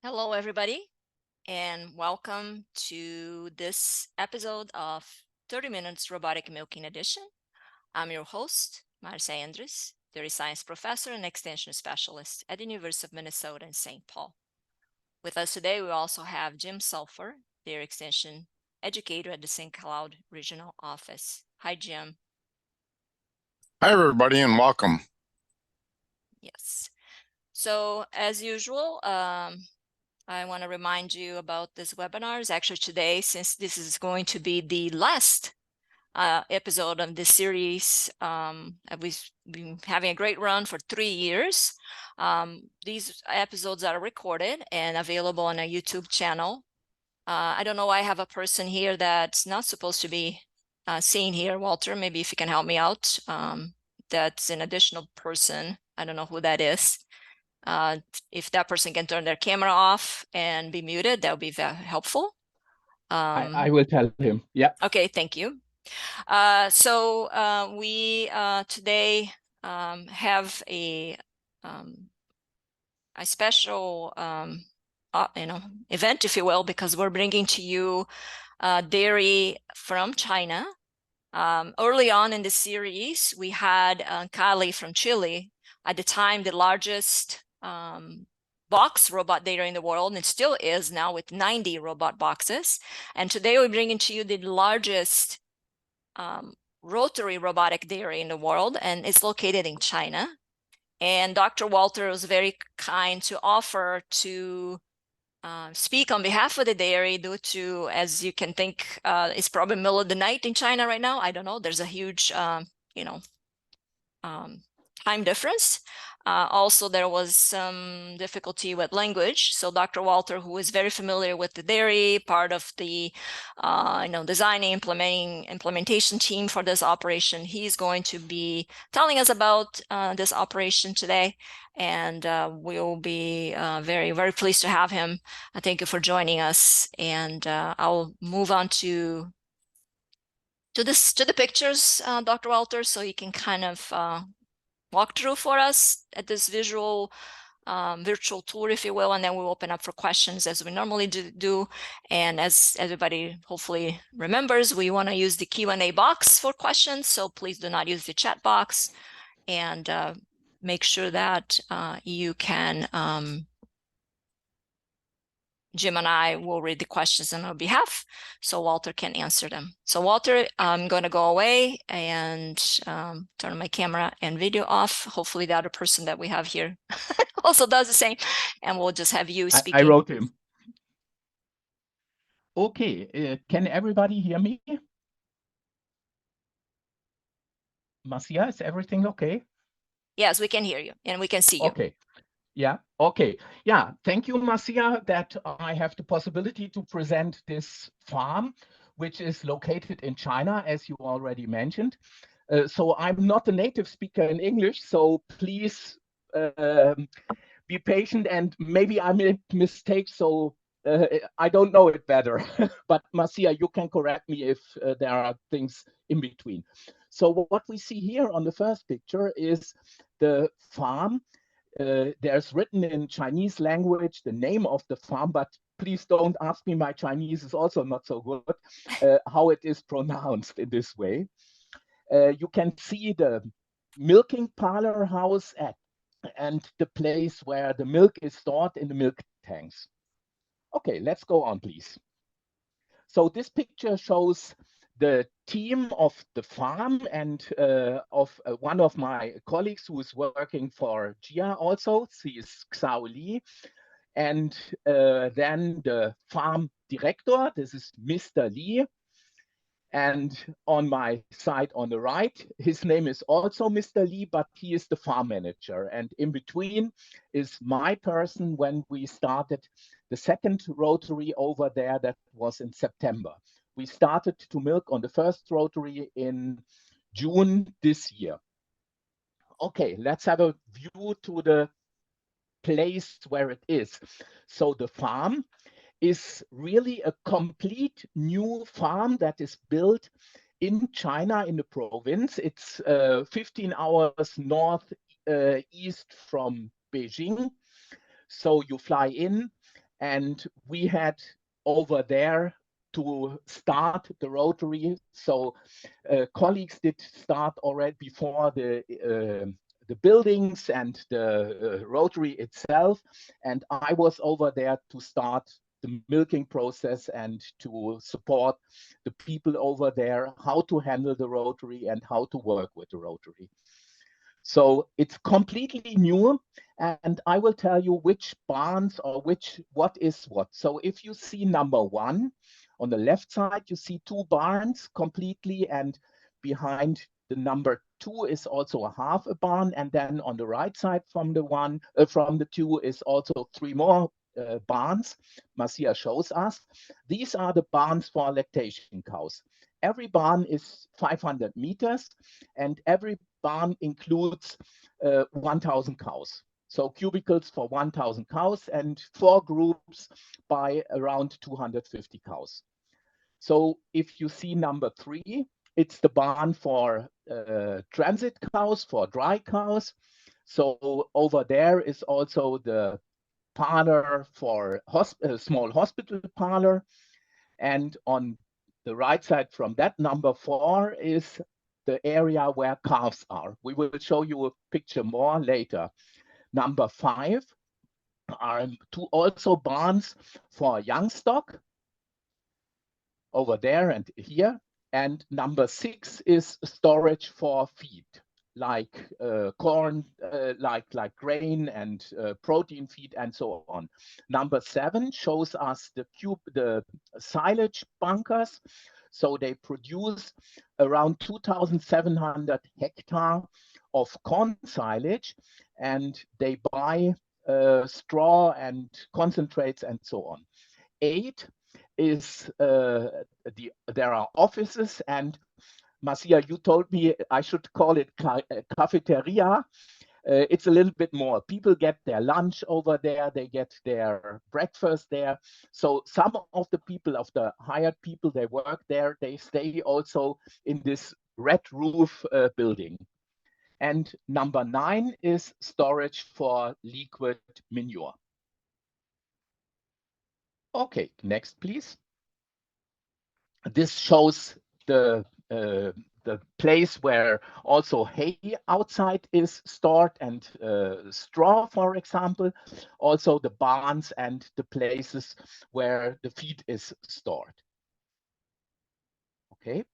Hello, everybody, and welcome to this episode of 30 Minutes Robotic Milking Edition. I'm your host, Marcia Andres, dairy science professor and extension specialist at the University of Minnesota in St. Paul. With us today, we also have Jim Sulphur, dairy extension educator at the St. Cloud Regional Office. Hi, Jim. Hi, everybody, and welcome. Yes. So, as usual, I want to remind you about this webinar. Actually, today, since this is going to be the last episode of this series, we've been having a great run for 3 years. These episodes are recorded and available on a YouTube channel. I don't know why I have a person here that's not supposed to be seen here. Walter, maybe if you can help me out. That's an additional person. I don't know who that is. If that person can turn their camera off and be muted, that would be very helpful. I will tell him. Yeah. Okay, thank you. We today have a special event, if you will, because we're bringing to you dairy from China. Early on in the series, we had Kali from Chile, at the time the largest box robot dairy in the world, and it still is now with 90 robot boxes. And today we're bringing to you the largest rotary robotic dairy in the world, and it's located in China. And Dr. Walter was very kind to offer to speak on behalf of the dairy due to, as you can think, it's probably middle of the night in China right now. I don't know. There's a huge, time difference. Also, there was some difficulty with language. So Dr. Walter, who is very familiar with the dairy, part of the designing, implementation team for this operation, he's going to be telling us about this operation today. And we'll be very, very pleased to have him. Thank you for joining us. And I'll move on to the pictures, Dr. Walter, so you can kind of walk through for us at this visual virtual tour, if you will, and then we'll open up for questions as we normally do. And as everybody hopefully remembers, we want to use the Q&A box for questions, so please do not use the chat box, and make sure that you can Jim and I will read the questions on our behalf so Walter can answer them. So Walter, I'm going to go away and turn my camera and video off. Hopefully the other person that we have here also does the same, and we'll just have you speaking. I wrote him. Okay, can everybody hear me? Marcia, is everything okay? Yes, we can hear you and we can see you. Okay. Yeah. Okay. Yeah. Thank you, Marcia, that I have the possibility to present this farm, which is located in China, as you already mentioned. So I'm not a native speaker in English, so please be patient, and maybe I made mistakes, so I don't know it better. But Marcia, you can correct me if there are things in between. So what we see here on the first picture is the farm. There's written in Chinese language the name of the farm, but please don't ask me, my Chinese is also not so good, how it is pronounced in this way. You can see the milking parlor house and the place where the milk is stored in the milk tanks. Okay, let's go on, please. So this picture shows the team of the farm and of one of my colleagues who is working for Jia also. She is Xiao Li. And then the farm director, this is Mr. Li. And on my side on the right, his name is also Mr. Li, but he is the farm manager. And in between is my person when we started the second rotary over there. That was in September. We started to milk on the first rotary in June this year. Okay, let's have a view to the place where it is. So the farm is really a complete new farm that is built in China, in the province. It's 15 hours north east from Beijing. So you fly in and we had over there to start the rotary. So colleagues did start already before the buildings and the rotary itself, and I was over there to start the milking process and to support the people over there, how to handle the rotary and how to work with the rotary. So it's completely new, and I will tell you which barns or what is what. So if you see number one on the left side, you see two barns completely, and behind the number two is also a half a barn, and then on the right side from the two is also three more barns. Marcia shows us. These are the barns for lactation cows. Every barn is 500 meters, and every barn includes 1,000 cows. So cubicles for 1,000 cows and 4 groups by around 250 cows. So if you see number 3, it's the barn for transit cows, for dry cows. So over there is also the parlor for small hospital parlor. And on the right side from that, number 4 is the area where calves are. We will show you a picture more later. Number 5 are also barns for young stock over there and here. And number 6 is storage for feed, like corn, like grain and protein feed and so on. Number 7 shows us the silage bunkers. So they produce around 2,700 hectares of corn silage, and they buy straw and concentrates and so on. 8 is there are offices, and Marcia, you told me I should call it cafeteria. It's a little bit more. People get their lunch over there, they get their breakfast there. So some of the people, of the hired people, they work there, they stay also in this red roof building. And number 9 is storage for liquid manure. Okay, next, please. This shows the place where also hay outside is stored, and straw, for example. Also the barns and the places where the feed is stored. Okay,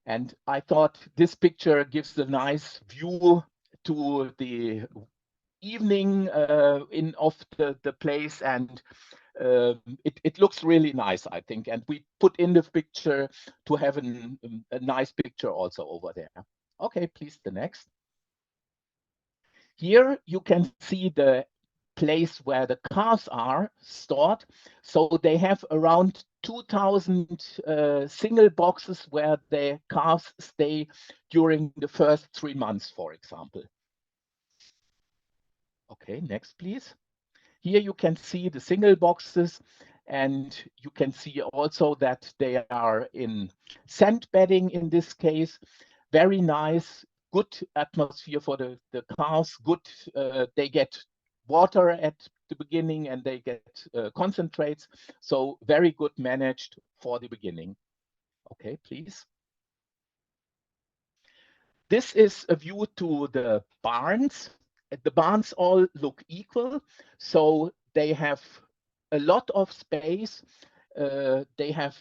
and I thought this picture gives a nice view to the evening of the place, and it looks really nice, I think. And we put in the picture to have a nice picture also over there. Okay, please, the next. Here you can see the place where the calves are stored. So they have around 2,000 single boxes where the calves stay during the first 3 months, for example. Okay, next, please. Here you can see the single boxes, and you can see also that they are in sand bedding in this case. Very nice, good atmosphere for the cows. Good, they get water at the beginning and they get concentrates. So very good managed for the beginning. Okay, please. This is a view to the barns. The barns all look equal, so they have a lot of space. They have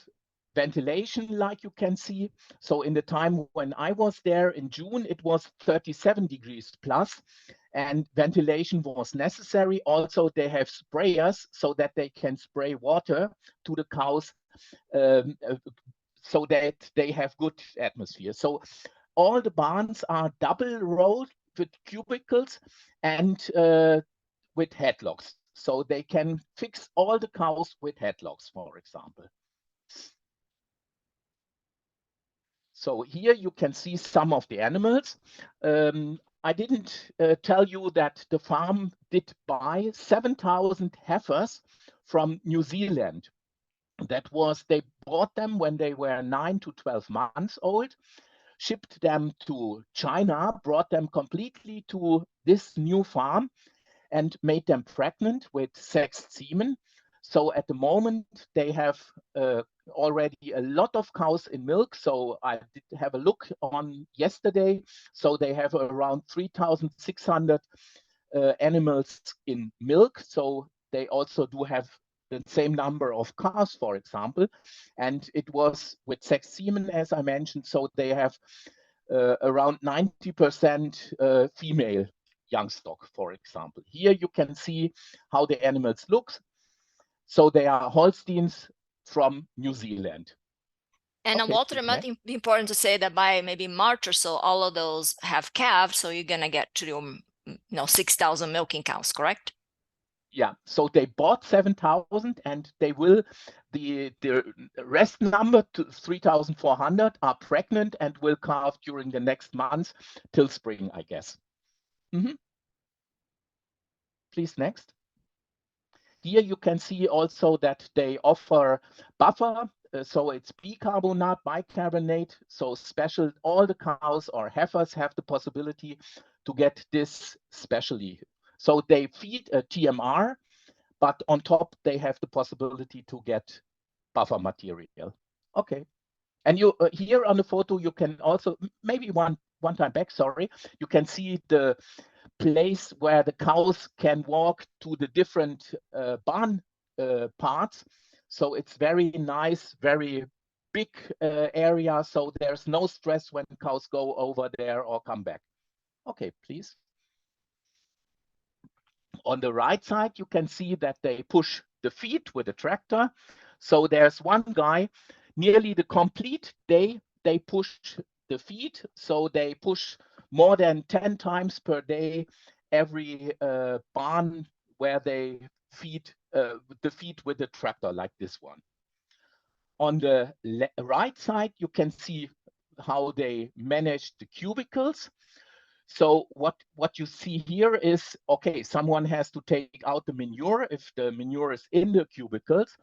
ventilation, like you can see. So in the time when I was there in June, it was 37 degrees plus, and ventilation was necessary. Also, they have sprayers so that they can spray water to the cows, so that they have good atmosphere. So all the barns are double rolled with cubicles and with headlocks. So they can fix all the cows with headlocks, for example. So here you can see some of the animals. I didn't tell you that the farm did buy 7,000 heifers from New Zealand. They bought them when they were 9 to 12 months old, shipped them to China, brought them completely to this new farm, and made them pregnant with sexed semen. So at the moment, they have already a lot of cows in milk. So I did have a look on yesterday. So they have around 3,600 animals in milk. So they also do have the same number of calves, for example. And it was with sex semen, as I mentioned. So they have around 90% female young stock, for example. Here you can see how the animals look. So they are Holsteins from New Zealand. And Okay, Walter, it might be important to say that by maybe March or so, all of those have calved. So you're gonna get to 6,000 milking cows, correct? Yeah, so they bought 7,000 and they will, the rest number to 3,400 are pregnant and will calve during the next months till spring, I guess. Please, next. Here you can see also that they offer buffer. So it's bicarbonate. So special, all the cows or heifers have the possibility to get this specially. So they feed a TMR, but on top they have the possibility to get buffer material. Okay. And you here on the photo, you can also, maybe one time back, sorry, you can see the place where the cows can walk to the different barn parts. So it's very nice, very big area. So there's no stress when cows go over there or come back. Okay, please. On the right side, you can see that they push the feed with a tractor. So there's one guy, nearly the complete day, they push the feed. So they push more than 10 times per day every barn where they feed the feed with the tractor like this one. On the right side, you can see how they manage the cubicles. So what you see here is, okay, someone has to take out the manure if the manure is in the cubicles.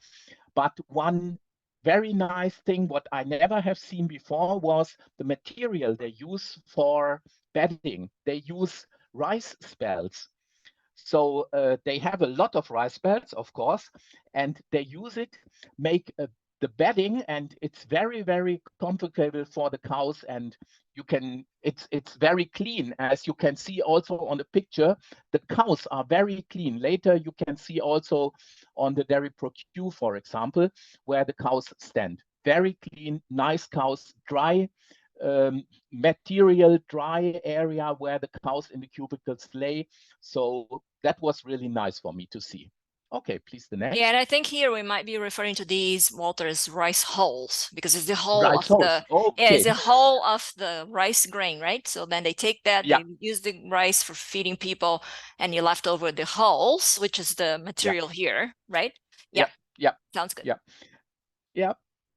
But one very nice thing, what I never have seen before, was the material they use for bedding. They use rice spells. So they have a lot of rice belts, of course, and they use it, make the bedding, and it's very, very comfortable for the cows. And you can, it's very clean, as you can see also on the picture. The cows are very clean. Later, you can see also on the Dairy Pro Q, for example, where the cows stand. Very clean, nice cows, dry material, dry area where the cows in the cubicles lay. So that was really nice for me to see. Okay, please, the next. Yeah, and I think here we might be referring to these, Walter, as rice hulls, because it's the hull Rice of hulls. the Okay. it's the hull of the rice grain, right? So then they take that, Yeah. they use the rice for feeding people, and you left over the hulls, which is the material here, right? Yeah. Yeah. Sounds good. Yeah. Yeah.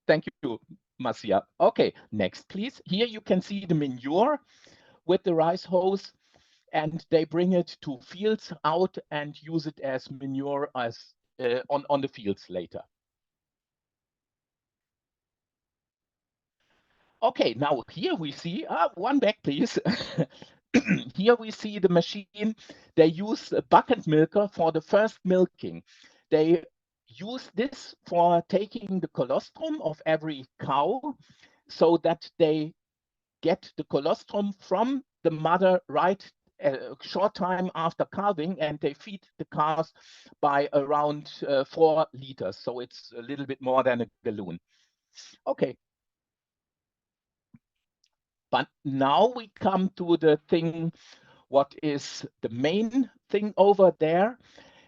Thank you, Marcia. Okay, next, please. Here you can see the manure with the rice hose, and they bring it to fields out and use it as manure as on the fields later. Okay, now here we see, one back, please. Here we see the machine. They use a bucket milker for the first milking. They use this for taking the colostrum of every cow so that they get the colostrum from the mother right a short time after calving, and they feed the calves by around 4 liters. So it's a little bit more than a gallon. Okay. But now we come to the thing, what is the main thing over there.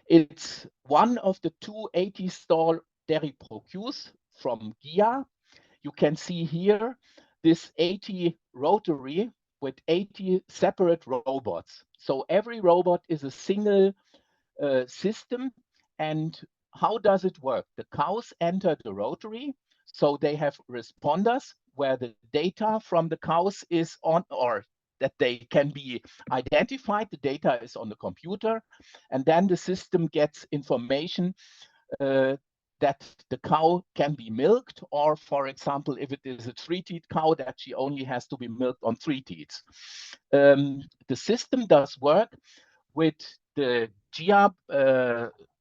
It's one of the 280 stall Dairy Pro Qs from GIA. You can see here this 80 rotary with 80 separate robots. So every robot is a single system. And how does it work? The cows enter the rotary. So they have responders where the data from the cows is on, or that they can be identified. The data is on the computer. And then the system gets information that the cow can be milked, or for example, if it is a 3-teat cow, that she only has to be milked on 3 teats. The system does work with the GIA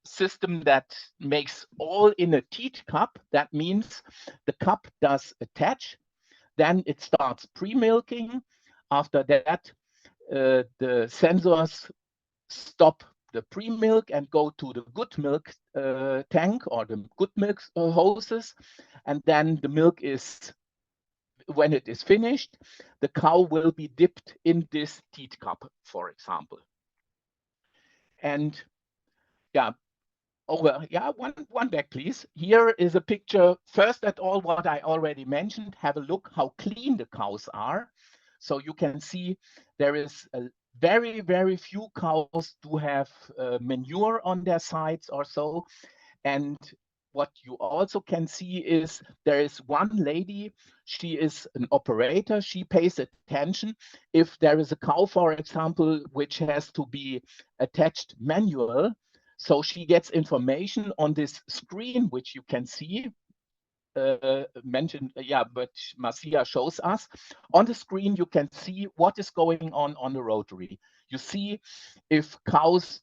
system that makes all in a teat cup. That means the cup does attach, then it starts pre-milking. After that, the sensors stop the pre-milk and go to the good milk tank or the good milk hoses, and then the milk is, when it is finished, the cow will be dipped in this teat cup, for example. And yeah, over, yeah, one back, please. Here is a picture. First at all, what I already mentioned, have a look how clean the cows are. So you can see there is a very, very few cows do have manure on their sides or so. And what you also can see is there is one lady, she is an operator, she pays attention. If there is a cow, for example, which has to be attached manual, so she gets information on this screen, which you can see, mentioned, yeah, but Marcia shows us. On the screen, you can see what is going on the rotary. You see if cows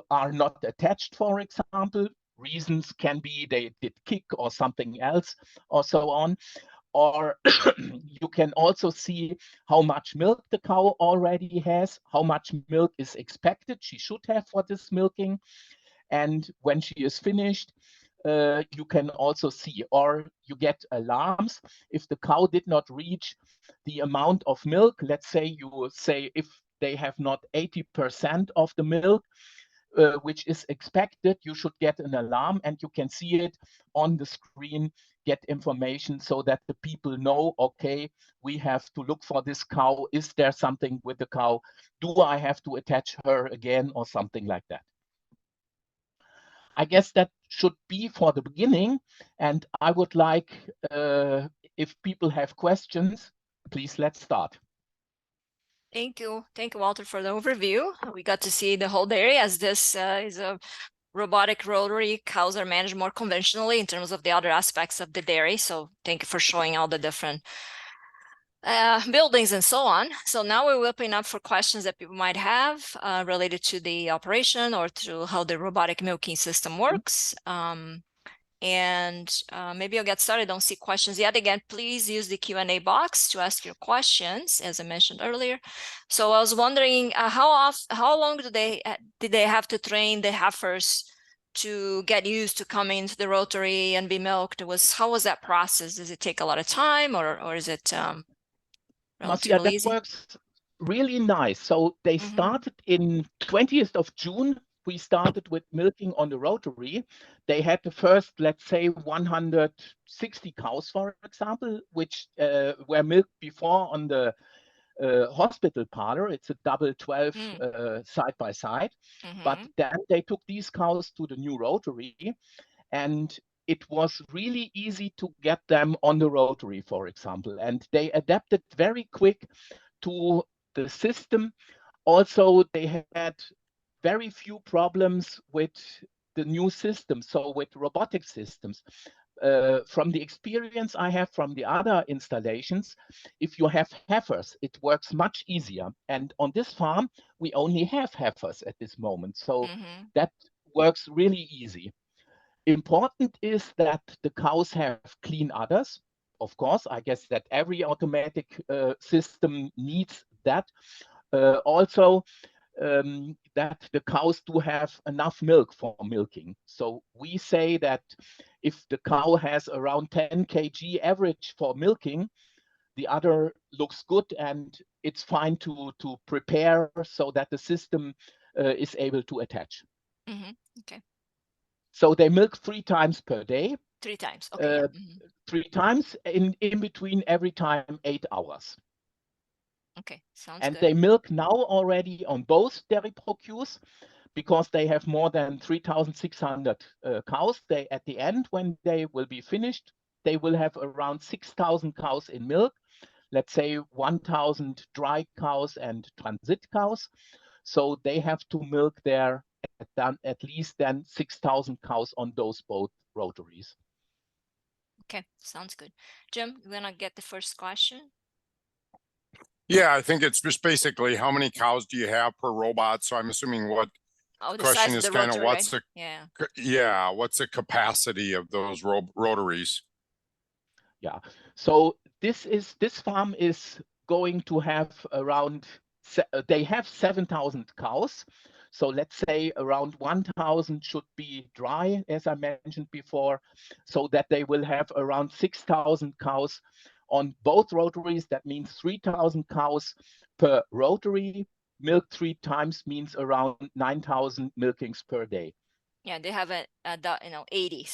are not attached, for example. Reasons can be they did kick or something else or so on. Or you can also see how much milk the cow already has, how much milk is expected she should have for this milking. And when she is finished, you can also see, or you get alarms if the cow did not reach the amount of milk. Let's say you say if they have not 80% of the milk, which is expected, you should get an alarm, and you can see it on the screen, get information so that the people know, okay, we have to look for this cow. Is there something with the cow? Do I have to attach her again or something like that? I guess that should be for the beginning. And I would like, if people have questions, please let's start. Thank you, Walter, for the overview. We got to see the whole dairy, as this is a robotic rotary. Cows are managed more conventionally in terms of the other aspects of the dairy. So thank you for showing all the different buildings and so on. So now we're opening up for questions that people might have related to the operation or to how the robotic milking system works. Maybe I'll get started. I don't see questions yet. Again, please use the Q&A box to ask your questions, as I mentioned earlier. So I was wondering how long did they have to train the heifers to get used to coming into the rotary and be milked? How was that process? Does it take a lot of time, or is it Marcia, that easy? works really nice. So they started in 20th of June. We started with milking on the rotary. They had the first, let's say, 160 cows, for example, which were milked before on the hospital parlor. It's a double 12 side by side. But then they took these cows to the new rotary, and it was really easy to get them on the rotary, for example. And they adapted very quick to the system. Also, they had very few problems with the new system, so with robotic systems. From the experience I have from the other installations, if you have heifers, it works much easier. And on this farm, we only have heifers at this moment. So that works really easy. Important is that the cows have clean udders. Of course, I guess that every automatic system needs that. Also, that the cows do have enough milk for milking. So we say that if the cow has around 10 kg average for milking, the udder looks good and it's fine to prepare so that the system is able to attach. Okay. So they milk 3 times per day. 3 times, okay. 3 times, in between every time 8 hours. Okay, sounds and good. They milk now already on both dairy procures because they have more than 3,600 cows. At the end, when they will be finished, they will have around 6,000 cows in milk. Let's say 1,000 dry cows and transit cows. So they have to milk there at least then 6,000 cows on those both rotaries. Okay, sounds good. Jim, you wanna get the first question? Yeah, I think it's just basically how many cows do you have per robot? So I'm assuming what Oh, the Question size of is the kind of rotary, what's right? the yeah, what's the capacity of those rotaries? Yeah. So this farm is going to have around they have 7,000 cows. So let's say around 1,000 should be dry, as I mentioned before, so that they will have around 6,000 cows on both rotaries. That means 3,000 cows per rotary. Milk 3 times means around 9,000 milkings per day. Yeah, they have 80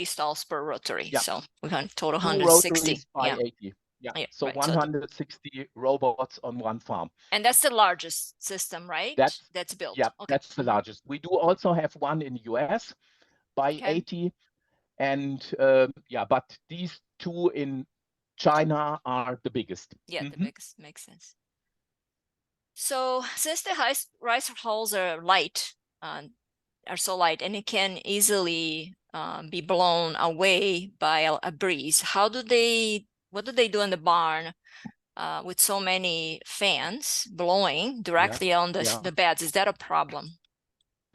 stalls per rotary. Yeah. So we got total 2 160. rotaries by Yeah. 80. Yeah. Yeah, So right. 160 robots on one farm. And that's the largest system, right? That's built. Yeah, Okay. that's the largest. We do also have one in US by Okay. 80. And yeah, but these two in China are the biggest. Yeah, the biggest, makes sense. So since the rice hulls are light, are so light, and it can easily be blown away by a breeze, what do they do in the barn with so many fans blowing directly on the beds? Is that a problem?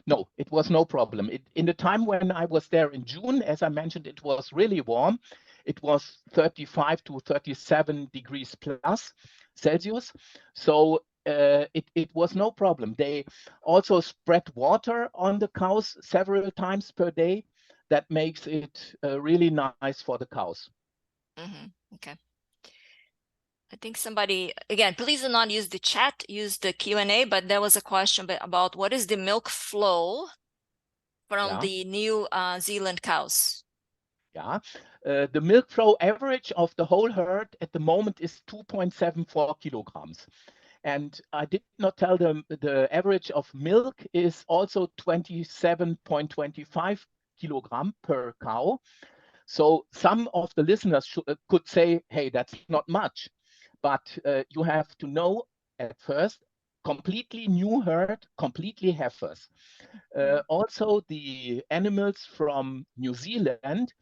No, it was no problem. In the time when I was there in June, as I mentioned, it was really warm. It was 35 to 37 degrees plus Celsius. So it was no problem. They also spread water on the cows several times per day. That makes it really nice for the cows. Okay. I think somebody, again, please do not use the chat, use the Q&A, but there was a question about what is the milk flow from the New Zealand cows? Yeah, the milk flow average of the whole herd at the moment is 2.74 kilograms. And I did not tell them the average of milk is also 27.25 kilogram per cow. So some of the listeners could say, hey, that's not much. But you have to know at first, completely new herd, completely heifers. Also, the animals from New Zealand,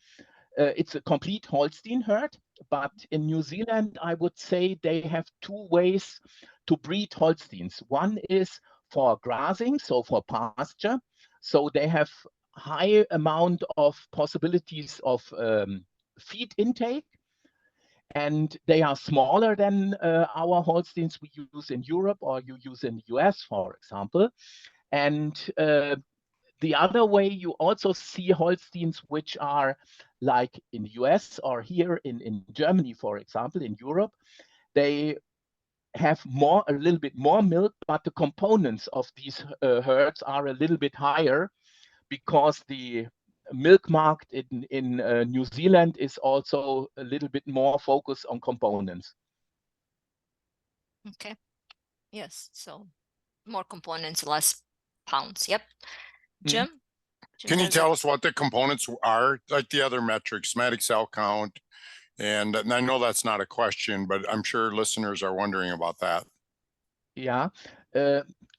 it's a complete Holstein herd, but in New Zealand, I would say they have 2 ways to breed Holsteins. One is for grazing, so for pasture. So they have high amount of possibilities of feed intake, and they are smaller than our Holsteins we use in Europe or you use in the US, for example. And the other way, you also see Holsteins which are like in the US or here in Germany, for example, in Europe, they have a little bit more milk, but the components of these herds are a little bit higher because the milk market in New Zealand is also a little bit more focused on components. Okay. Yes. So more components, less pounds. Yep. Jim? Can you tell us what the components are, like the other metrics, somatic cell count? And I know that's not a question, but I'm sure listeners are wondering about that. Yeah.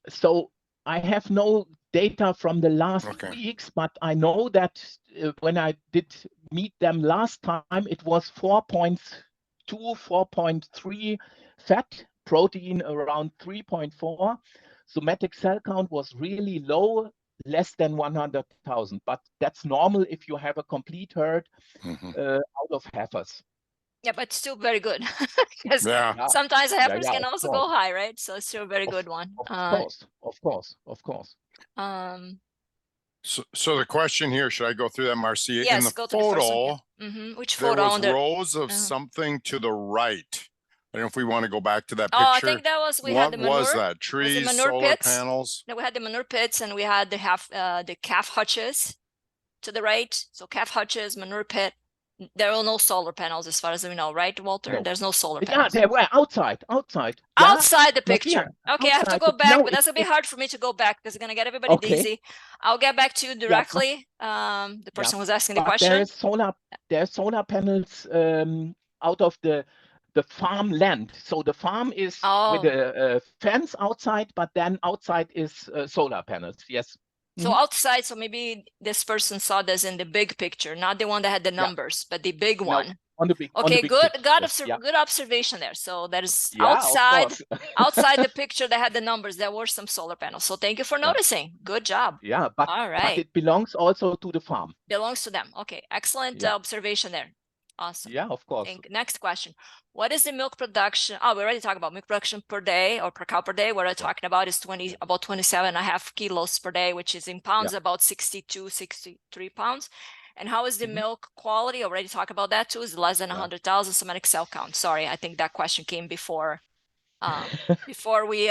So I have no data from the last weeks, but I know that when I did meet them last time, it was 4.2, 4.3 fat, protein around 3.4. Somatic cell count was really low, less than 100,000, but that's normal if you have a complete herd out of heifers. Yeah, but still very good. Because sometimes heifers can also go high, right? So it's still a very good one. Of course. So the question here, should I go through that, Marcia? Yes, in the go photo, to the first one. Which there photo? was rows of something to the right. I don't know if we want to go back to that picture. Oh, I think that was, we had the manure. What was that? Trees, manure solar pits? panels? No, we had the manure pits and we had the calf hutches to the right. So calf hutches, manure pit. There are no solar panels as far as we know, right, Walter? No. There's no solar panels. Yeah, they were outside. Outside the picture. Okay, I have to go back, but that's gonna be hard for me to go back because it's gonna get everybody dizzy. I'll get back to you directly. The person was asking the question. There's solar panels out of the farm land. So the farm is with a fence outside, but then outside is solar panels. Yes. So outside, so maybe this person saw this in the big picture, not the one that had the numbers, but the big one. on the big Okay, picture. Yeah, good observation there. So that is yeah, of course. outside the picture that had the numbers, there were some solar panels. So thank you for Yeah. noticing. Good job. Yeah, All right. it belongs also to the farm. Belongs to them. Okay, excellent Yeah. observation there. Awesome. Yeah, of course. Next question. What is the milk production? Oh, we already talked about milk production per day or per cow per day. What I'm talking about is about 27.5 kilos per day, which is in pounds, about 62, 63 pounds. And how is the milk quality? Already talked about that too. Is less than 100,000 somatic cell count. Sorry, I think that question came before before we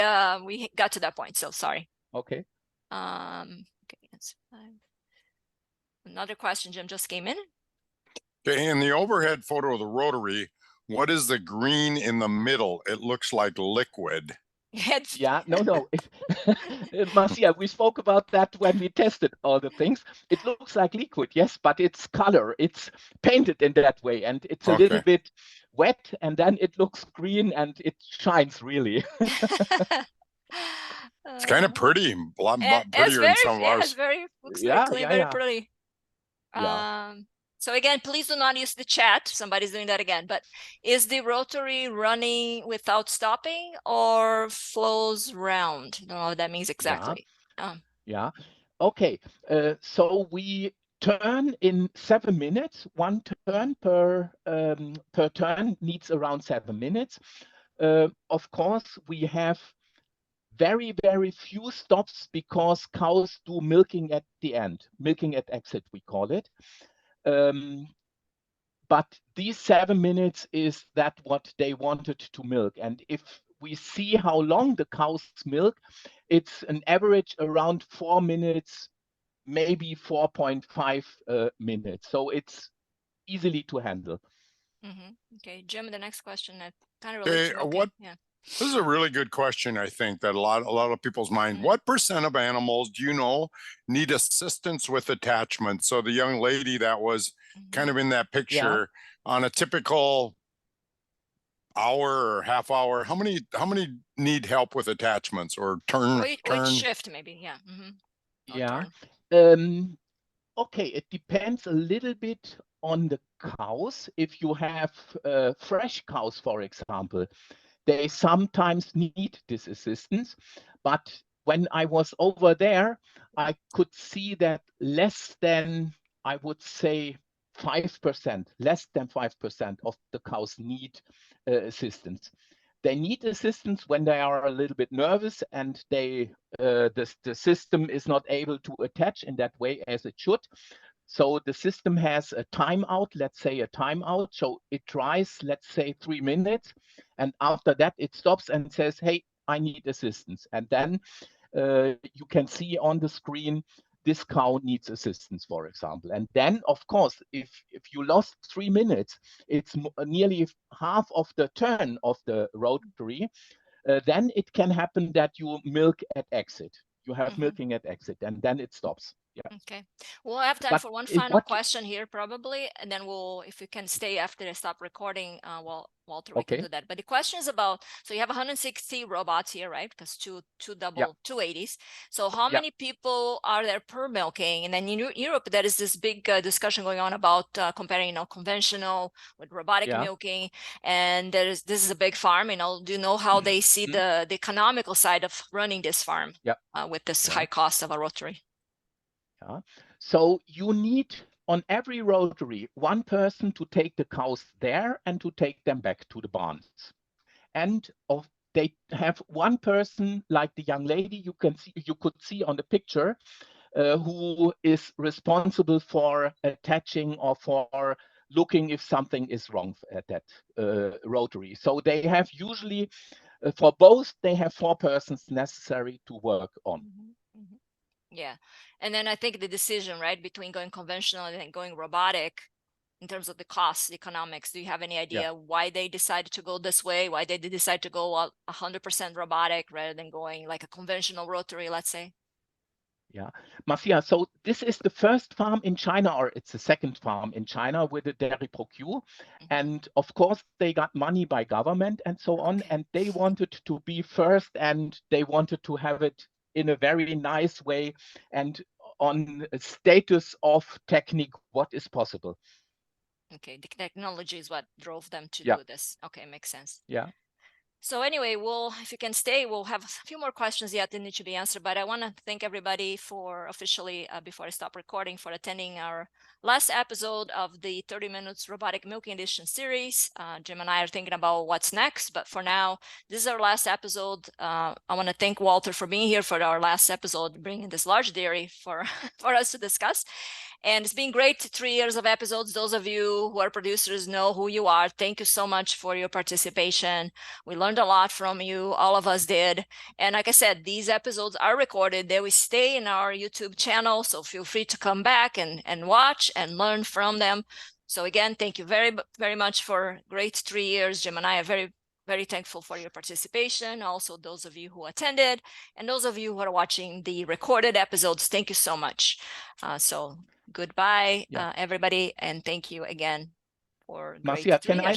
got to that point. So sorry. Okay. Okay, that's fine. Another question, Jim, just came in. Okay, in the overhead photo of the rotary, what is the green in the middle? It looks like liquid. Yeah, no. Marcia, we spoke about that when we tested all the things. It looks like liquid, yes, but it's color. It's painted in that way, and it's a little bit wet, and then it looks green, and it shines really. It's kind of pretty, a lot prettier than some of ours. Looks very clean, very pretty. Yeah. So again, please do not use the chat. Somebody's doing that again. But is the rotary running without stopping or flows round? I don't know what that means exactly. Yeah. Okay. So we turn in 7 minutes. One turn per turn needs around 7 minutes. Of course, we have very, very few stops because cows do milking at the end, milking at exit, we call it. But these 7 minutes is that what they wanted to milk. And if we see how long the cows milk, it's an average around 4 minutes, maybe 4.5 minutes. So it's easily to handle. Okay, Jim, the next question that kind of relates to milking. This is a really good question, I think, that a lot of people's mind. What percent of animals do you know need assistance with attachment? So the young lady that was kind of in that picture, on a typical hour or half hour, how many need help with attachments or turn? Shift maybe, Okay, it depends a little bit on the cows. If you have fresh cows, for example, they sometimes need this assistance. But when I was over there, I could see that less than, I would say, 5%, less than 5% of the cows need assistance. They need assistance when they are a little bit nervous and the system is not able to attach in that way as it should. So the system has a timeout, let's say a timeout. So it tries, let's say 3 minutes. And after that, it stops and says, hey, I need assistance. And then you can see on the screen, this cow needs assistance, for example. And then, of course, if you lost 3 minutes, it's nearly half of the turn of the rotary. Then it can happen that you milk at exit. You have milking at exit, and then it stops. Yeah. Okay. We'll have time for one final question here, probably, and then if we can stay after I stop recording, Walter, we can do that. But the question is about, so you have 160 robots here, right? Because two 280s. So how many people are there per milking? And then in Europe, there is this big discussion going on about comparing, conventional with robotic milking. And this is a big farm. Do you know how they see the economical side of running this farm with this high cost of a rotary? So you need on every rotary 1 person to take the cows there and to take them back to the barns. And they have 1 person, like the young lady you could see on the picture, who is responsible for attaching or for looking if something is wrong at that rotary. So they have usually, for both, they have 4 persons necessary to work on. Yeah. And then I think the decision, right, between going conventional and then going robotic in terms of the cost, the economics, do you have any idea why they decided to go this way? Why they decide to go 100% robotic rather than going like a conventional rotary, let's say? Yeah, Marcia, so this is the first farm in China, or it's the second farm in China with the dairy procure. And of course, they got money by government and so on, and they wanted to be first, and they wanted to have it in a very nice way and on a status of technique, what is possible. Okay, the technology is what drove them to Yeah. do this. Okay, makes sense. Yeah. So anyway, if you can stay, we'll have a few more questions yet that need to be answered. But I want to thank everybody for officially, before I stop recording, for attending our last episode of the 30 Minutes Robotic Milking Edition series. Jim and I are thinking about what's next. But for now, this is our last episode. I want to thank Walter for being here for our last episode, bringing this large dairy for, for us to discuss. And it's been great, 3 years of episodes. Those of you who are producers know who you are. Thank you so much for your participation. We learned a lot from you. All of us did. And like I said, these episodes are recorded. They will stay in our YouTube channel. So feel free to come back and watch and learn from them. So again, thank you very, very much for great 3 years. Jim and I are very, very thankful for your participation. Also, those of you who attended and those of you who are watching the recorded episodes, thank you so much. So goodbye, everybody. And thank you again for great Marcia, 3 can I years.